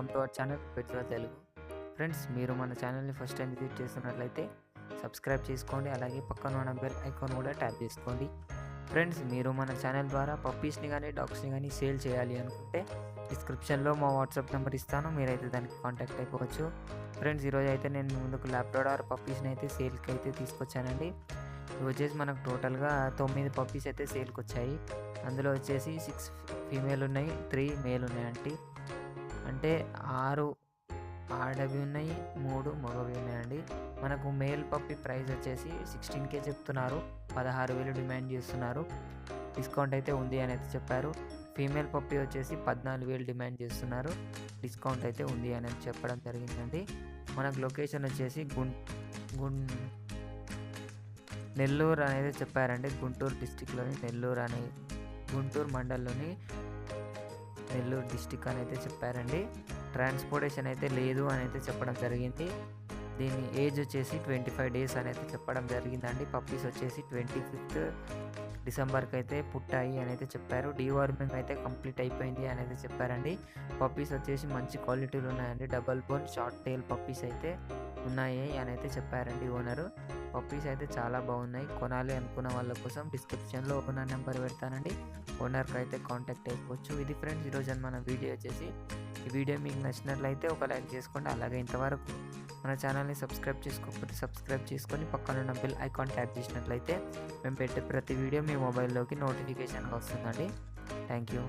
Welcome to our channel petrol Telugu. Friends, మీరు మన ఛానల్ని ఫస్ట్ టైం విజిట్ చేస్తున్నట్లయితే సబ్స్క్రైబ్ చేసుకోండి, అలాగే పక్కన ఉన్న బెల్ ఐకాన్ కూడా ట్యాప్ చేసుకోండి. ఫ్రెండ్స్, మీరు మన ఛానల్ ద్వారా పప్పీస్ని కానీ డాగ్స్ని కానీ సేల్ చేయాలి అనుకుంటే డిస్క్రిప్షన్లో మా వాట్సాప్ నెంబర్ ఇస్తాను, మీరైతే దానికి కాంటాక్ట్ అయిపోవచ్చు. ఫ్రెండ్స్, ఈరోజు అయితే నేను ముందుకు ల్యాబ్రాడార్ పప్పీస్ని అయితే సేల్కి అయితే తీసుకొచ్చానండి. ఇవి వచ్చేసి మనకు టోటల్గా 9 పప్పీస్ అయితే సేల్కి వచ్చాయి. అందులో వచ్చేసి 6 ఫీమేల్ ఉన్నాయి, 3 మేల్ ఉన్నాయండి. అంటే 6 ఆడవి ఉన్నాయి, 3 మగవి ఉన్నాయండి. మనకు మేల్ పప్పీ ప్రైస్ వచ్చేసి 16K చెప్తున్నారు, 16,000 డిమాండ్ చేస్తున్నారు. డిస్కౌంట్ అయితే ఉంది అని అయితే చెప్పారు. ఫీమేల్ పప్పీ వచ్చేసి 14,000 డిమాండ్ చేస్తున్నారు, డిస్కౌంట్ అయితే ఉంది అని చెప్పడం జరిగిందండి. మనకు లొకేషన్ వచ్చేసి నెల్లూరు అనేది చెప్పారండి. గుంటూరు డిస్టిక్లోని గుంటూరు మండలంలోని నెల్లూరు డిస్టిక్ అని అయితే చెప్పారండి. ట్రాన్స్పోర్టేషన్ అయితే లేదు అని అయితే చెప్పడం జరిగింది. దీని ఏజ్ వచ్చేసి 25 డేస్ అని అయితే చెప్పడం జరిగిందండి. పప్పీస్ వచ్చేసి 25th డిసెంబర్కి అయితే పుట్టాయి అని అయితే చెప్పారు. డీవార్మింగ్ అయితే కంప్లీట్ అయిపోయింది అని అయితే చెప్పారండి. పప్పీస్ వచ్చేసి మంచి క్వాలిటీలు ఉన్నాయండి. Double bone short tile puppies అయితే ఉన్నాయి అని అయితే చెప్పారండి ఓనరు. పప్పీస్ అయితే చాలా బాగున్నాయి. కొనాలి అనుకున్న వాళ్ళ కోసం డిస్క్రిప్షన్లో ఓనర్ నెంబర్ పెడతానండి, ఓనర్కి అయితే కాంటాక్ట్ అయిపోవచ్చు. ఇది ఫ్రెండ్స్ ఈరోజు మన వీడియో వచ్చేసి. ఈ వీడియో మీకు నచ్చినట్లయితే ఒక లైక్ చేసుకోండి, అలాగే ఇంతవరకు మన ఛానల్ని సబ్స్క్రైబ్ చేసుకోకపోతే సబ్స్క్రైబ్ చేసుకొని పక్కనున్న బెల్ ఐకాన్ ట్యాప్ చేసినట్లయితే మేము పెట్టే ప్రతి వీడియో మీ మొబైల్లోకి నోటిఫికేషన్గా వస్తుందండి. Thank you.